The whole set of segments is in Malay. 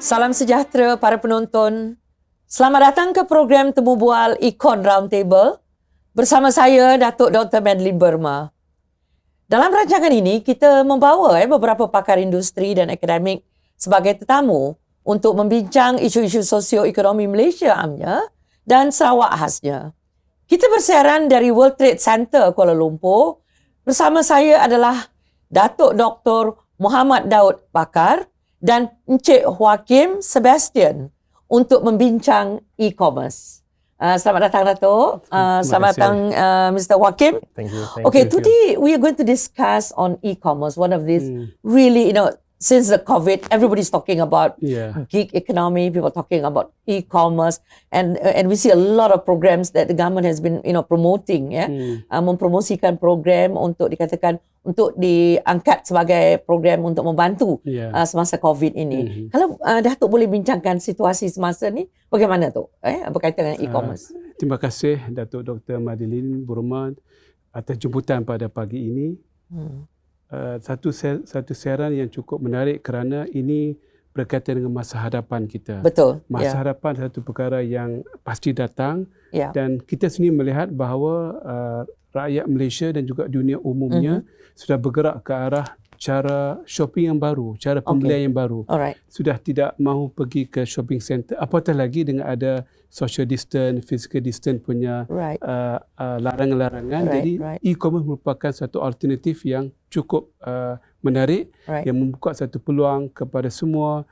Salam sejahtera para penonton. Selamat datang ke program Temu Bual Econ Roundtable bersama saya Datuk Dr. Madeline Burma. Dalam rancangan ini kita membawa beberapa pakar industri dan akademik sebagai tetamu untuk membincang isu-isu sosioekonomi Malaysia amnya dan Sarawak khasnya. Kita bersiaran dari World Trade Center Kuala Lumpur. Bersama saya adalah Datuk Dr. Muhammad Daud Bakar dan Encik Joaquim Sebastian untuk membincang e-commerce. Selamat datang Datuk. Selamat datang Mr. Joaquim. Thank you. Okay, today we are going to discuss on e-commerce. One of these really, since the COVID, everybody's talking about gig economy. People talking about e-commerce, and we see a lot of programs that the government has been, promoting, mempromosikan program untuk dikatakan untuk diangkat sebagai program untuk membantu semasa COVID ini. Kalau Datuk boleh bincangkan situasi semasa ni, bagaimana tu? Berkaitan dengan e-commerce. Terima kasih Datuk Dr. Madeline Burma atas jemputan pada pagi ini. Satu siaran yang cukup menarik kerana ini berkaitan dengan masa hadapan kita. Betul. Masa hadapan satu perkara yang pasti datang dan kita sendiri melihat bahawa rakyat Malaysia dan juga dunia umumnya sudah bergerak ke arah cara shopping yang baru, cara pembelian yang baru. Sudah tidak mahu pergi ke shopping center, apatah lagi dengan ada social distance, physical distance punya larangan-larangan. Jadi e-commerce merupakan satu alternatif yang cukup menarik yang membuka satu peluang kepada semua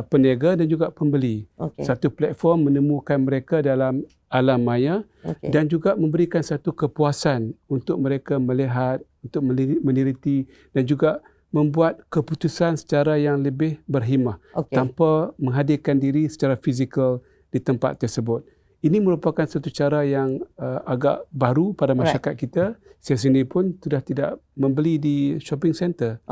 peniaga dan juga pembeli. Satu platform menemukan mereka dalam alam maya dan juga memberikan satu kepuasan untuk mereka melihat, untuk meneliti dan juga membuat keputusan secara yang lebih berhimah tanpa menghadirkan diri secara fizikal di tempat tersebut. Ini merupakan satu cara yang agak baru pada masyarakat kita. Saya sendiri pun sudah tidak membeli di shopping center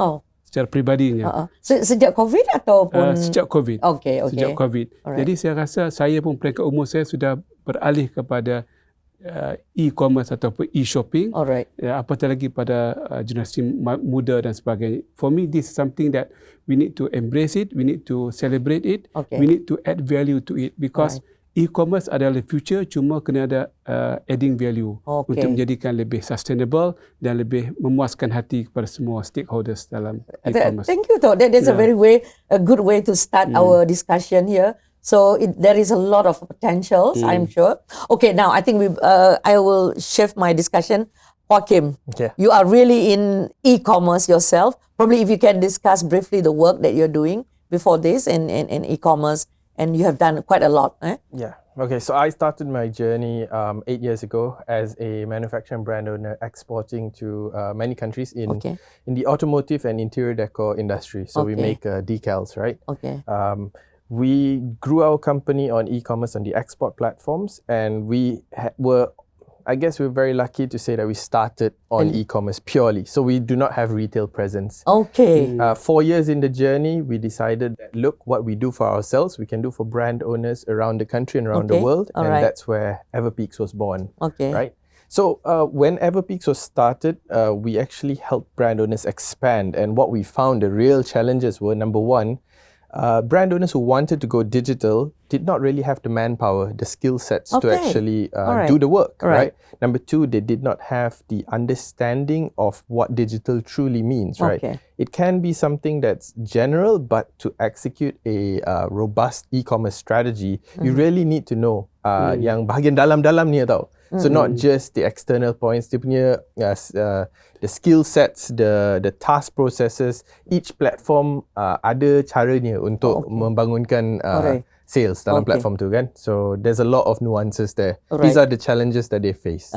secara peribadinya. Sejak COVID ataupun? Sejak COVID. Sejak COVID. Jadi saya rasa saya pun peringkat umur saya sudah beralih kepada e-commerce ataupun e-shopping. Apatah lagi pada generasi muda dan sebagainya. For me, this is something that we need to embrace it, we need to celebrate it, we need to add value to it because e-commerce adalah future, cuma kena ada adding value untuk menjadikan lebih sustainable dan lebih memuaskan hati kepada semua stakeholders dalam e-commerce. Thank you, Tok. That's a good way to start our discussion here. So there is a lot of potentials, I'm sure. Okay, now I think I will shift my discussion. Joaquim, you are really in e-commerce yourself. Probably if you can discuss briefly the work that you're doing before this in e-commerce, and you have done quite a lot. Yeah. Okay, so I started my journey 8 years ago as a manufacturer and brand owner exporting to many countries in the automotive and interior decor industry. So we make decals, right? We grew our company on e-commerce on the export platforms, and we were very lucky to say that we started on e-commerce purely. So we do not have retail presence. 4 years in the journey, we decided that look, what we do for ourselves, we can do for brand owners around the country and around the world. And that's where Everpeaks was born. Right? So when Everpeaks was started, we actually helped brand owners expand. And what we found, the real challenges were, number one, brand owners who wanted to go digital did not really have the manpower, the skill sets to actually do the work, right? Number two, they did not have the understanding of what digital truly means, right? It can be something that's general, but to execute a robust e-commerce strategy, you really need to know yang bahagian dalam-dalam ni tau. So not just the external points, dia punya the skill sets, the task processes, each platform ada caranya untuk membangunkan sales dalam platform tu kan. So there's a lot of nuances there. These are the challenges that they face.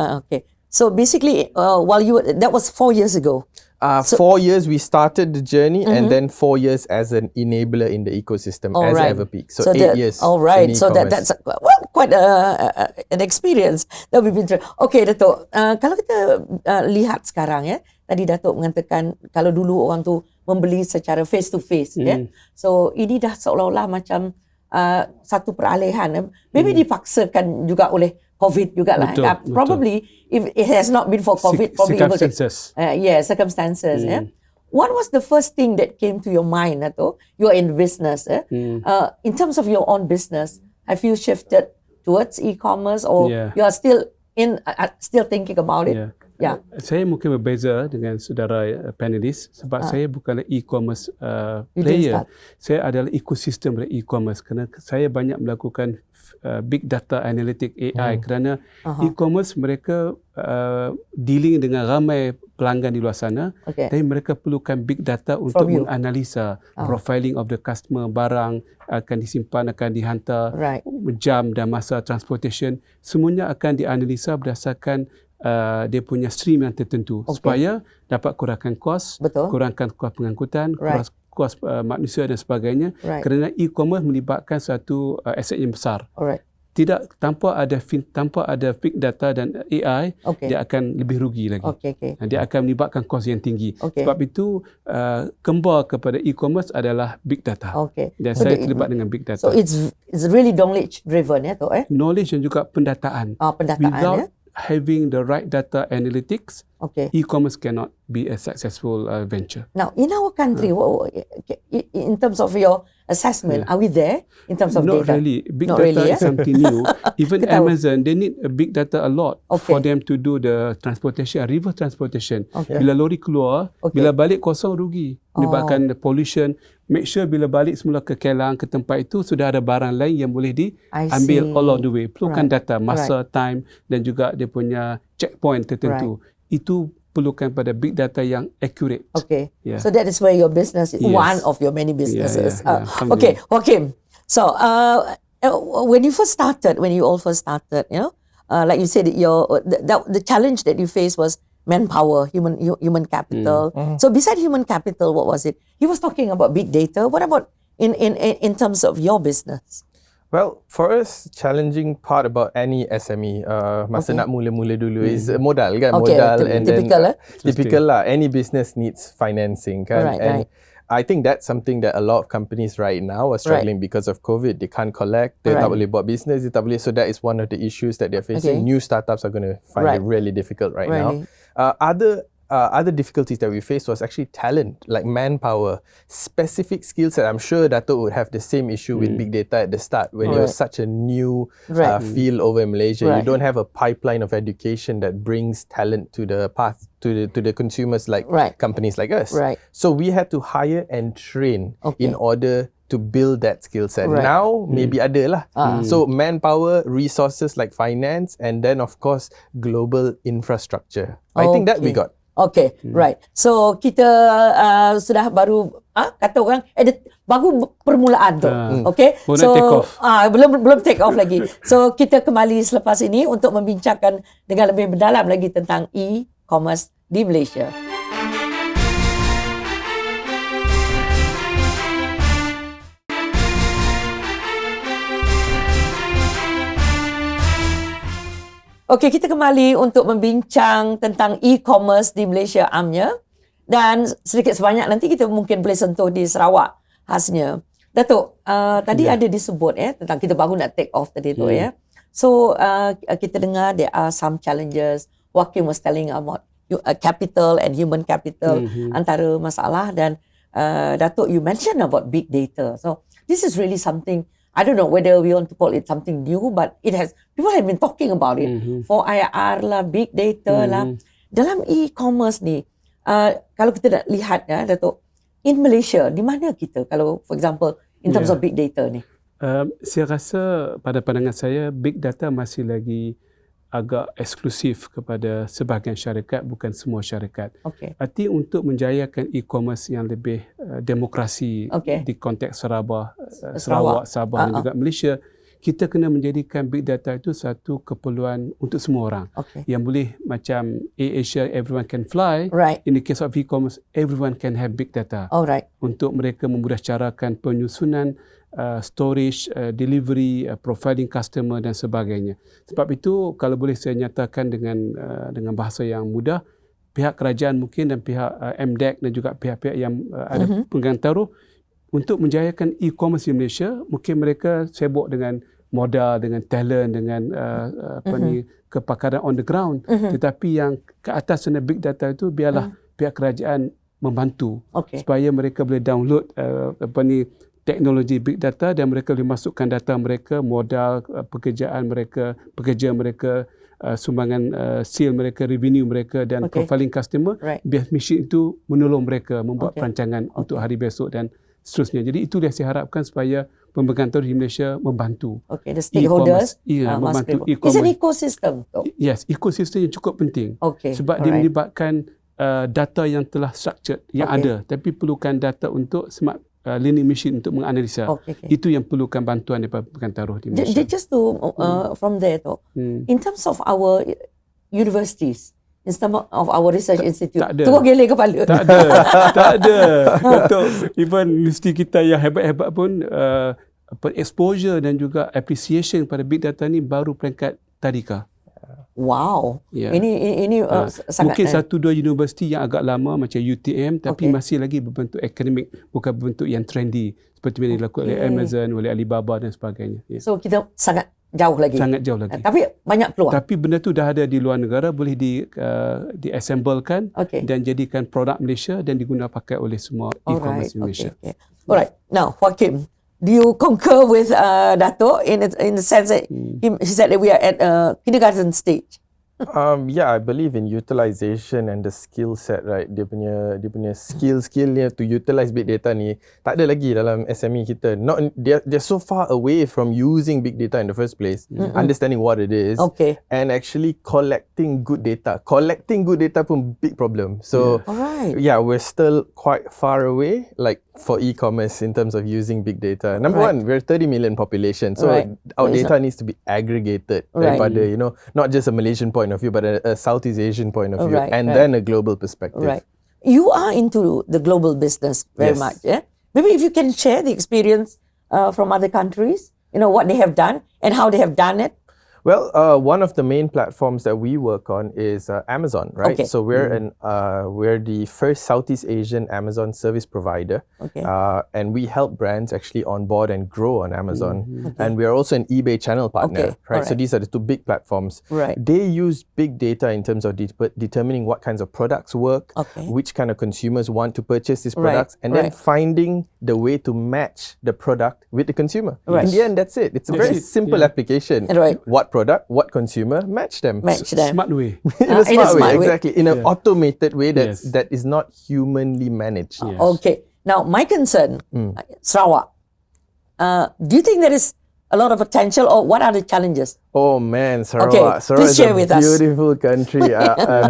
So basically, that was 4 years ago. 4 years we started the journey, and then 4 years as an enabler in the ecosystem as Everpeak. So 8 years. All right. So that's quite an experience that we've been through. Okay, Datuk. Kalau kita lihat sekarang tadi Datuk mengatakan kalau dulu orang tu membeli secara face to face, So ini dah seolah-olah macam satu peralihan. Maybe dipaksakan juga oleh COVID jugalah. Probably if it has not been for COVID, probably circumstances. Circumstances. what was the first thing that came to your mind, Dato'? You're in business. In terms of your own business, have you shifted towards e-commerce or you are still thinking about it? Saya mungkin berbeza dengan saudara panelis sebab saya bukanlah e-commerce player. Saya adalah ekosistem dari e-commerce kerana saya banyak melakukan big data analytic AI kerana e-commerce mereka dealing dengan ramai pelanggan di luar sana, tapi mereka perlukan big data untuk menganalisa profiling of the customer, barang akan disimpan, akan dihantar, jam dan masa transportation, semuanya akan dianalisa berdasarkan dia punya stream yang tertentu supaya dapat kurangkan kos, kurangkan kos pengangkutan, kos manusia dan sebagainya. Kerana e-commerce melibatkan satu aset yang besar. Tidak tanpa ada big data dan AI, dia akan lebih rugi lagi. Dia akan melibatkan kos yang tinggi. Sebab itu kembar kepada e-commerce adalah big data. Dan so saya terlibat dengan big data. So it's really knowledge driven Knowledge dan juga pendataan. Without having the right data analytics, e-commerce cannot be a successful venture. Now, in our country, in terms of your assessment, are we there in terms of not data? Really. Big data is something new. Even Amazon, they need a big data a lot for them to do the transportation, river transportation. Bila lori keluar, bila balik kosong rugi. Menyebabkan pollution. Make sure bila balik semula ke Kelang, ke tempat itu, sudah ada barang lain yang boleh diambil all of the way. Perlukan data, masa, time dan juga dia punya checkpoint tertentu. Itu perlukan pada big data yang accurate. So that is where your business is, one of your many businesses. Okay. So when you all first started, like you said, the challenge that you faced was manpower, human capital. So beside human capital, what was it? He was talking about big data. What about in terms of your business? Well, for us, challenging part about any SME, masa nak mula-mula dulu is modal kan? Modal and typical lah. Any business needs financing kan? And I think that's something that a lot of companies right now are struggling because of COVID. They can't collect, they tak boleh buat business, they tak boleh. So that is one of the issues that they're facing. New startups are going to find it really difficult right now. Other difficulties that we faced was actually talent, like manpower, specific skill set. I'm sure Dato' would have the same issue with big data at the start when you're such a new field over in Malaysia. You don't have a pipeline of education that brings talent to the path to the consumers like companies like us. So we had to hire and train in order to build that skill set. Now, maybe ada lah. So manpower, resources like finance, and then of course, global infrastructure. I think that we got. So kita sudah baru kata orang baru permulaan tu. So take off. Belum take off lagi. So kita kembali selepas ini untuk membincangkan dengan lebih mendalam lagi tentang e-commerce di Malaysia. Okey, kita kembali untuk membincang tentang e-commerce di Malaysia amnya, dan sedikit sebanyak nanti kita mungkin boleh sentuh di Sarawak khasnya. Datuk, tadi ada disebut tentang kita baru nak take off tadi tu So kita dengar there are some challenges. Joaquin was telling about capital and human capital antara masalah, dan Datuk you mentioned about big data. So this is really something, I don't know whether we want to call it something new, but people have been talking about it for IR lah, big data lah. Dalam e-commerce ni, kalau kita nak lihat Datuk, in Malaysia, di mana kita kalau for example in terms of big data ni? Saya rasa pada pandangan saya, big data masih lagi agak eksklusif kepada sebahagian syarikat, bukan semua syarikat. Arti untuk menjayakan e-commerce yang lebih demokrasi di konteks Sarawak, Sabah dan juga Malaysia, kita kena menjadikan big data itu satu keperluan untuk semua orang. Yang boleh macam Asia, everyone can fly. In the case of e-commerce, everyone can have big data. Untuk mereka memudahcarakan penyusunan, storage, delivery, profiling customer dan sebagainya. Sebab itu kalau boleh saya nyatakan dengan bahasa yang mudah, pihak kerajaan mungkin dan pihak MDEC dan juga pihak-pihak yang ada pegang taruh untuk menjayakan e-commerce di Malaysia, mungkin mereka sibuk dengan modal, dengan talent, dengan kepakaran on the ground. Tetapi yang ke atas sana big data itu biarlah pihak kerajaan membantu supaya mereka boleh download teknologi big data dan mereka boleh masukkan data mereka, modal pekerja mereka, sumbangan sale mereka, revenue mereka dan profiling customer. Biar mesin itu menolong mereka membuat perancangan untuk hari besok dan seterusnya. Jadi itu yang saya harapkan supaya pemegang teruh di Malaysia membantu. The stakeholders membantu e-commerce. It's an ecosystem. Yes, ekosistem yang cukup penting. Sebab dia melibatkan data yang telah structured, yang ada. Tapi perlukan data untuk smart learning machine untuk menganalisa. Itu yang perlukan bantuan daripada pemegang taruh di Malaysia. Just to from there, in terms of our universities, instead of our research institute, tak ada. Tu geleng kepala. Tak ada. Untuk even universiti kita yang hebat-hebat pun exposure dan juga appreciation pada big data ni baru peringkat tadika. Wow. Ini sangat mungkin satu dua universiti yang agak lama macam UTM tapi masih lagi berbentuk akademik, bukan berbentuk yang trendy seperti yang dilakukan oleh Amazon, oleh Alibaba dan sebagainya. So kita sangat jauh lagi. Tapi banyak peluang. Tapi benda tu dah ada di luar negara, boleh di-assemblekan dan jadikan produk Malaysia dan digunakan pakai oleh semua e-commerce di Malaysia. Alright. Now, Joaquim, do you concur with Dato' in the sense that he said that we are at a kindergarten stage? Yeah, I believe in utilization and the skill set, right? Dia punya skill-skillnya to utilize big data ni tak ada lagi dalam SME kita. They're so far away from using big data in the first place, understanding what it is, and actually collecting good data. Collecting good data pun big problem. So yeah, we're still quite far away, like for e-commerce in terms of using big data. Number one, we're 30 million population, so our data needs to be aggregated daripada, not just a Malaysian point of view, but a Southeast Asian point of view, and then a global perspective. You are into the global business very much, yeah? Maybe if you can share the experience from other countries, what they have done and how they have done it. Well, one of the main platforms that we work on is Amazon, right? So we're the first Southeast Asian Amazon service provider, and we help brands actually onboard and grow on Amazon. And we are also an eBay channel partner, right? So these are the two big platforms. They use big data in terms of determining what kinds of products work, which kind of consumers want to purchase these products, and then finding the way to match the product with the consumer. In the end, that's it. It's a very simple application. What product, what consumer, match them. Smart way. In a smart way, exactly. In an automated way that is not humanly managed. Okay. Now, my concern, Sarawak, do you think there is a lot of potential or what are the challenges? Oh man, Sarawak. Please share with us. Beautiful country,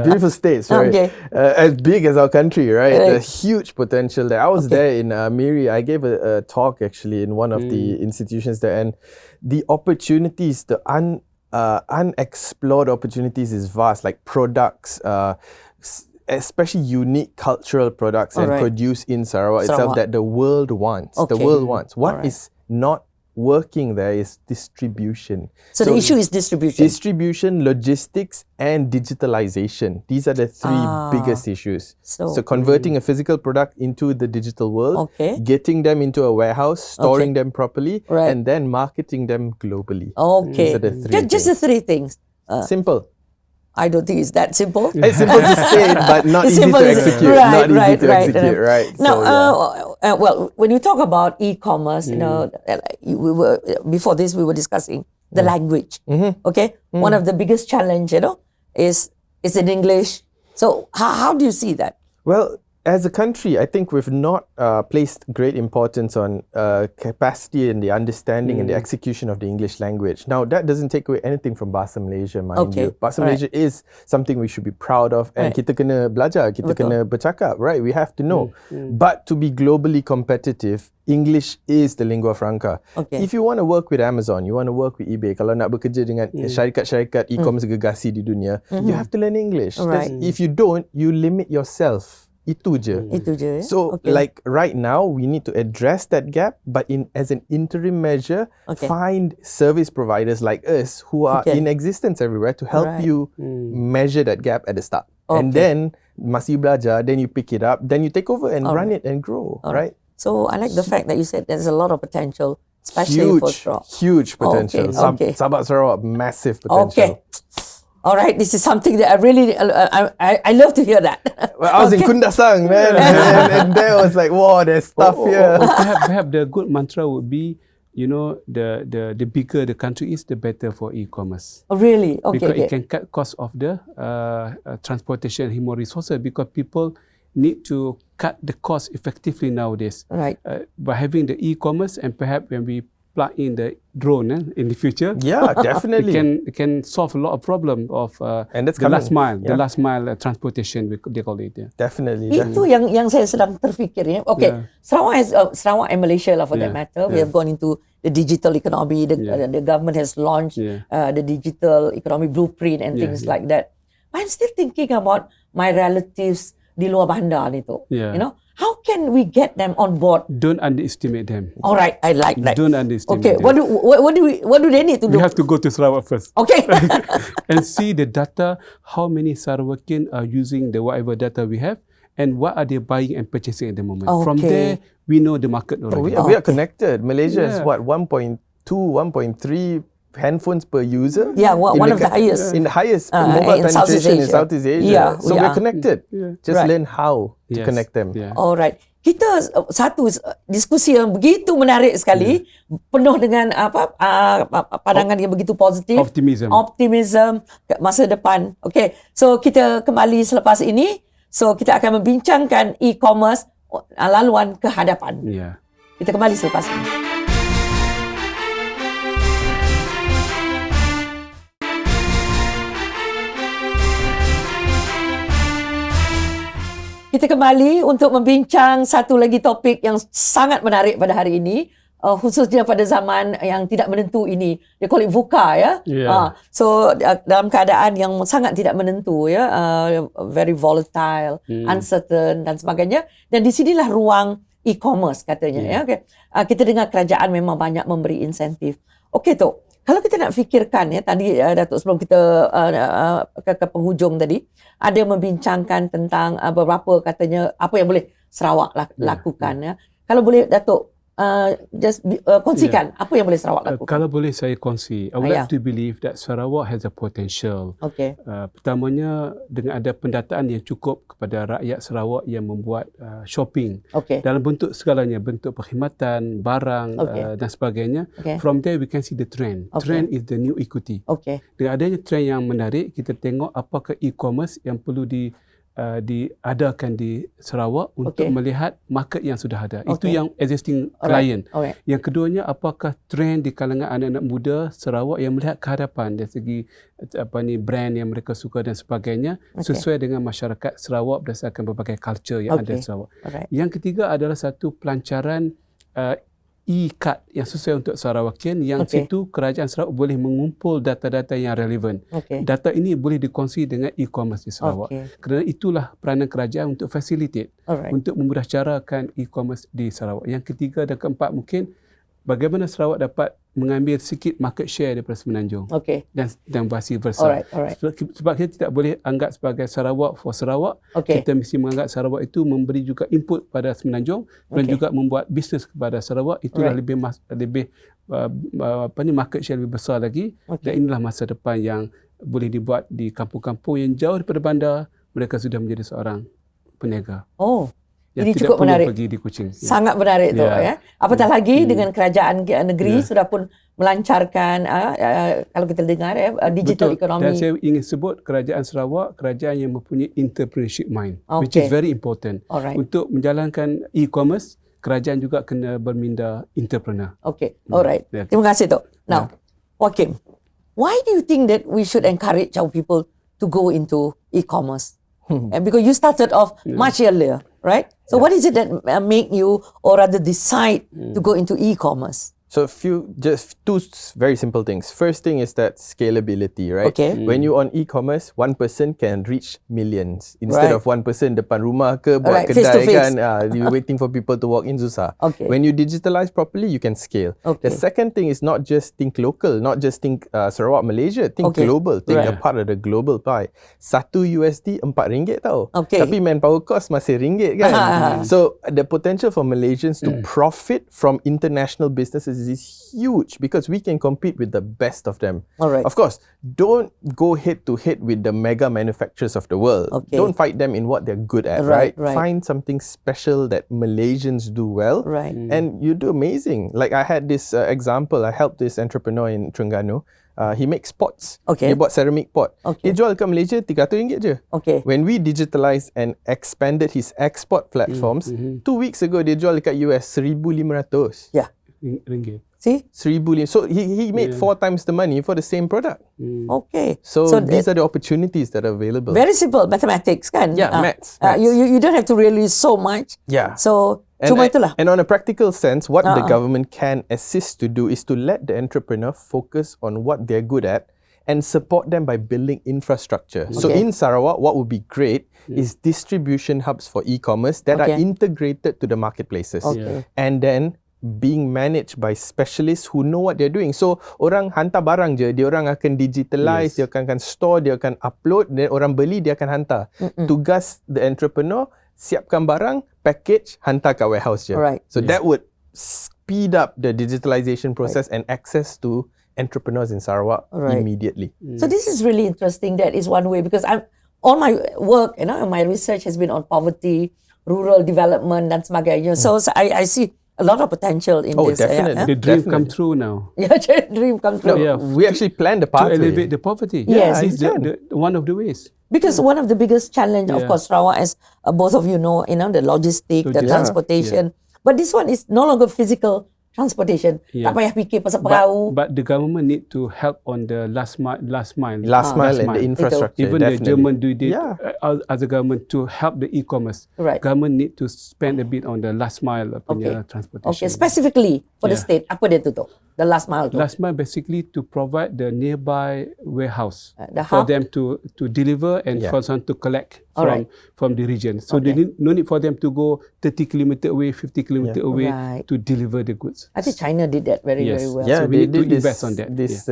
beautiful state, sorry. As big as our country, right? A huge potential there. I was there in Miri. I gave a talk actually in one of the institutions there, and the opportunities, the unexplored opportunities is vast, like products, especially unique cultural products and produce in Sarawak itself that the world wants. The world wants. What is not working there is distribution. So the issue is distribution. Distribution, logistics, and digitalization. These are the three biggest issues. So converting a physical product into the digital world, getting them into a warehouse, storing them properly, and then marketing them globally. These are the three just the three things. Simple. I don't think it's that simple. It's simple to say, but not easy to execute. Not easy to execute, right? Now, well, when you talk about e-commerce, we were before this we were discussing the language. One of the biggest challenge, is in English. So how do you see that? Well, as a country, I think we've not placed great importance on capacity and the understanding and the execution of the English language. Now, that doesn't take away anything from Bahasa Malaysia, mind you. Bahasa Malaysia is something we should be proud of, and kita kena belajar, kita kena bercakap, right? We have to know. But to be globally competitive, English is the lingua franca. If you want to work with Amazon, you want to work with eBay, kalau nak bekerja dengan syarikat-syarikat e-commerce gegasi di dunia, you have to learn English. If you don't, you limit yourself. Itu je. So like right now we need to address that gap, but as an interim measure, find service providers like us who are in existence everywhere to help you measure that gap at the start. And then masih belajar, then you pick it up, then you take over and run it and grow, right? So I like the fact that you said there's a lot of potential, especially for Sarawak. Huge potential. Sabak Sarawak, massive potential. All right, this is something that I really, I love to hear that. Well, I was in Kundasang, man, and there was like, wow, there's stuff here. Perhaps the good mantra would be, you know, the bigger the country is, the better for e-commerce. Oh, really? Okay. Because it can cut cost of the transportation and human resources, because people need to cut the cost effectively nowadays. Right. By having the e-commerce, and perhaps when we plug in the drone in the future, yeah, definitely, it can solve a lot of problem of and that's the last mile, yeah. the last mile transportation, they call it. Yeah. Definitely. Itu yang saya sedang terfikir ya. Okay, yeah. Sarawak and Malaysia lah for that matter. We have gone into the digital economy. The government has launched the digital economy blueprint and things like that. But I'm still thinking about my relatives di luar bandar ni tu. You know, how can we get them on board? Don't underestimate them. All right, I like that. Don't underestimate them. What do they need to do? We have to go to Sarawak first. Okay. And see the data, how many Sarawakian are using the whatever data we have, and what are they buying and purchasing at the moment. From there, we know the market already. We are connected. Malaysia is what, 1.2, 1.3 handphones per user. Yeah, one of the highest. In the highest mobile penetration in Southeast Asia. Yeah, so we're connected. Just learn how to connect them. Alright. Kita satu diskusi yang begitu menarik sekali, penuh dengan pandangan yang begitu positif. Optimism masa depan. Okay, so kita kembali selepas ini. So kita akan membincangkan e-commerce laluan ke hadapan. Kita kembali selepas ini. Kita kembali untuk membincang satu lagi topik yang sangat menarik pada hari ini, khususnya pada zaman yang tidak menentu ini. Dia call it VUCA ya. So dalam keadaan yang sangat tidak menentu ya, very volatile, uncertain dan sebagainya. Dan di sinilah ruang e-commerce katanya ya. Okay. Kita dengar kerajaan memang banyak memberi insentif. Okey tu. Kalau kita nak fikirkan ya, tadi Datuk sebelum kita ke penghujung tadi, ada membincangkan tentang beberapa katanya apa yang boleh Sarawak lakukan ya. Kalau boleh Datuk kongsikan apa yang boleh Sarawak lakukan. Kalau boleh saya kongsi, I would like to believe that Sarawak has a potential. Pertamanya dengan ada pendataan yang cukup kepada rakyat Sarawak yang membuat shopping dalam bentuk segalanya, bentuk perkhidmatan, barang dan sebagainya. From there we can see the trend. Trend is the new equity. Dengan adanya trend yang menarik, kita tengok apakah e-commerce yang perlu diadakan di Sarawak untuk melihat market yang sudah ada. Itu yang existing client. Yang keduanya, apakah trend di kalangan anak-anak muda Sarawak yang melihat ke hadapan dari segi brand yang mereka suka dan sebagainya, sesuai dengan masyarakat Sarawak berdasarkan berbagai culture yang ada di Sarawak. Yang ketiga adalah satu pelancaran e-card yang sesuai untuk Sarawakian, yang situ kerajaan Sarawak boleh mengumpul data-data yang relevan. Data ini boleh dikongsi dengan e-commerce di Sarawak. Kerana itulah peranan kerajaan untuk facilitate, untuk memudahcarakan e-commerce di Sarawak. Yang ketiga dan keempat, mungkin bagaimana Sarawak dapat mengambil sikit market share daripada Semenanjung dan vice versa. Sebab kita tidak boleh anggap sebagai Sarawak for Sarawak. Kita mesti menganggap Sarawak itu memberi juga input pada Semenanjung dan juga membuat bisnes kepada Sarawak. Itulah lebih market share lebih besar lagi. Dan inilah masa depan yang boleh dibuat di kampung-kampung yang jauh daripada bandar. Mereka sudah menjadi seorang peniaga. Ini cukup menarik. Pergi di Kuching. Sangat menarik tu ya. Apatah lagi dengan kerajaan negeri sudah pun melancarkan kalau kita dengar digital economy. Dan saya ingin sebut kerajaan Sarawak, kerajaan yang mempunyai entrepreneurship mind, which is very important. Untuk menjalankan e-commerce, kerajaan juga kena berminda entrepreneur. Alright. Terima kasih tu. Now, Joaquim, why do you think that we should encourage our people to go into e-commerce? Because you started off much earlier, right? So what is it that make you, or rather decide to go into e-commerce? So just two very simple things. First thing is that scalability, right? When you on e-commerce, one person can reach millions instead of one person depan rumah ke buat kedai kan. You waiting for people to walk in, susah. When you digitalize properly, you can scale. The second thing is not just think local, not just think Sarawak, Malaysia, think global, think a part of the global pie. $1 RM4 tau. Tapi manpower cost masih ringgit kan. So the potential for Malaysians to profit from international businesses is huge because we can compete with the best of them. Alright. Of course, don't go head to head with the mega manufacturers of the world. Okay. Don't fight them in what they're good at, Right, right? right. Find something special that Malaysians do well. Right. And you do amazing. Like I had this example, I helped this entrepreneur in Terengganu. He makes pots. Okay. Dia buat ceramic pot. Okay. Dia jual kat Malaysia RM300 je. Okay. When we digitalized and expanded his export platforms, 2 weeks ago dia jual dekat US $1,500. Yeah. Ringgit. See? $1,500. So he made 4 times the money for the same product. Okay. So these are the opportunities that are available. Very simple mathematics kan? Yeah, maths. You don't have to really so much. Yeah. So cuma itulah. And on a practical sense, what the government can assist to do is to let the entrepreneur focus on what they're good at and support them by building infrastructure. So in Sarawak, what would be great is distribution hubs for e-commerce that are integrated to the marketplaces. Okay. And then being managed by specialists who know what they're doing. So orang hantar barang je, dia orang akan digitalize, dia akan store, dia akan upload, dan orang beli dia akan hantar. Tugas the entrepreneur, siapkan barang, package, hantar kat warehouse je. Right. So that would speed up the digitalization process and access to entrepreneurs in Sarawak immediately. So this is really interesting. That is one way because all my work, my research has been on poverty, rural development dan sebagainya. So I see a lot of potential in this. Definitely. The dream come true now. Yeah, dream come true. Yeah. We actually planned the To pathway. elevate the poverty. Yes. This is one of the ways. Because one of the biggest challenge, of course, Sarawak, as both of you know, the logistic, the transportation. But this one is no longer physical transportation. Tak payah fikir pasal perahu. But the government need to help on the last mile and the infrastructure. Even definitely. the German do it as a government to help the e-commerce. Right. Government need to spend a bit on the last mile punya transportation. Okay, specifically for the state, apa dia tutup? The last mile tu? Last mile basically to provide the nearby warehouse The for hub? them to deliver and for some to collect Alright. from the region. So they no need for them to go 30 kilometer away, 50 kilometer away Right. to deliver the goods. I think China did that very well. Yeah, So we they need to did invest on that. This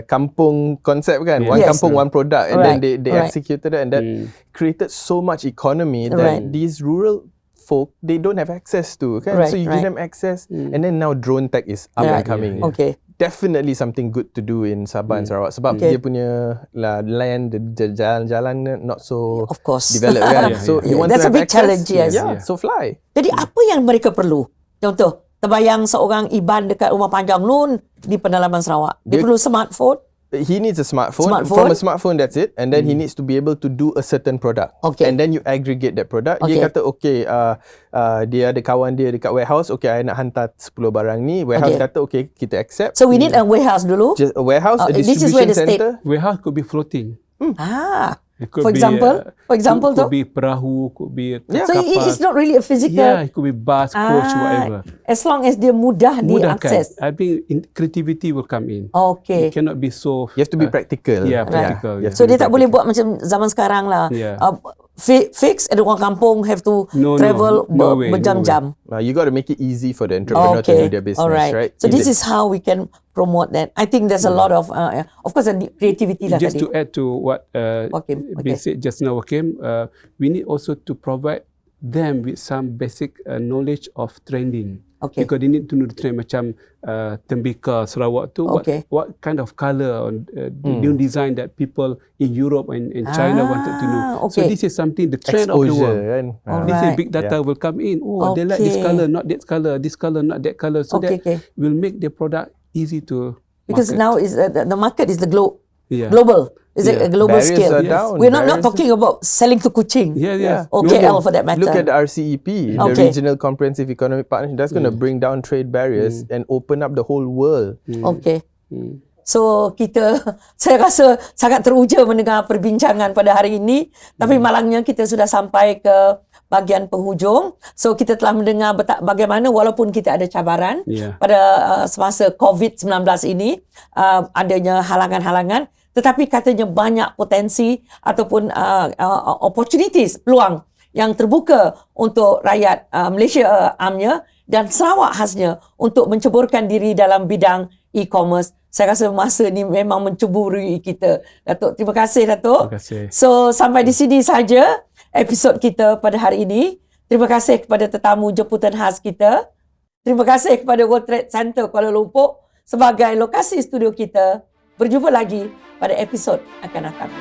kampung concept kan. Yeah. One Yes. kampung, one product, and Right. then they Right. executed it, and that created so much economy that Right. these rural folk they don't have access to. Kan? Right, So you give them access, and then now drone tech is up and coming. Okay. Definitely something good to do in Sabah and Sarawak sebab dia punya land, the jalan-jalan not so Of course. developed kan. So you want That's to a have big access, challenge, yes. So fly. Jadi apa yang mereka perlu? Contoh, terbayang seorang Iban dekat Rumah Panjang Nun di pedalaman Sarawak. Dia perlu smartphone. He needs a smartphone. From a smartphone, that's it. And then he needs to be able to do a certain product. Okay. And then you aggregate that product. Okay. Dia kata, okay, dia ada kawan dia dekat warehouse. Okay, I nak hantar 10 barang ni. Warehouse kata, okay, kita accept. So we need a warehouse dulu. Just a warehouse, a this is where distribution the state- center. Warehouse could be floating. It could For be, example could be perahu, could be Yeah. So kapal. it's not really a physical. Yeah, it could be bus, coach, whatever. As long as dia mudah Mudahkan. diakses. I think creativity will come in. Okay. It cannot be so. You have to be practical. Yeah, practical. You Yeah. have So to be dia tak boleh practical. buat macam zaman sekarang lah. Yeah. Fix ada orang kampung have to No, travel no way, berjam-jam. You got to make it easy for the entrepreneur to do their business, All right. right? So this is how we can promote that. I think there's a lot of course, creativity lah Just tadi. to add to what Wakim, okay. we said just now, Wakim, we need also to provide them with some basic knowledge of trending. Okay. Because they need to know the trend macam tembikar Sarawak tu, Okay. what kind of colour, the new design that people in Europe and in China wanted to know. So okay. this is something, the trend of the Exposure, world. kan? This is Alright. big data will come in. Oh, they like this Okay. colour, not that colour, this colour, not that colour. So Okay, that okay. will make the product easy to Because market. now is the market is the Yeah. global. Is it a global Barriers scale? are down. We're not Barriers- talking about selling to Kuching. Yeah. Or KL for that matter. Look at the RCEP, the Okay. Regional Comprehensive Economic Partnership. That's going to bring down trade barriers and open up the whole world. Okay. So saya rasa sangat teruja mendengar perbincangan pada hari ini. Tapi malangnya kita sudah sampai ke bahagian penghujung. So kita telah mendengar bagaimana walaupun kita ada cabaran pada semasa COVID-19 ini, adanya halangan-halangan, tetapi katanya banyak potensi ataupun opportunities, peluang yang terbuka untuk rakyat Malaysia amnya dan Sarawak khasnya untuk menceburkan diri dalam bidang e-commerce. Saya rasa masa ni memang mencuburi kita. Datuk, terima kasih Datuk. Terima kasih. So sampai di sini saja episod kita pada hari ini. Terima kasih kepada tetamu jemputan khas kita. Terima kasih kepada World Trade Center Kuala Lumpur sebagai lokasi studio kita. Berjumpa lagi pada episod akan datang.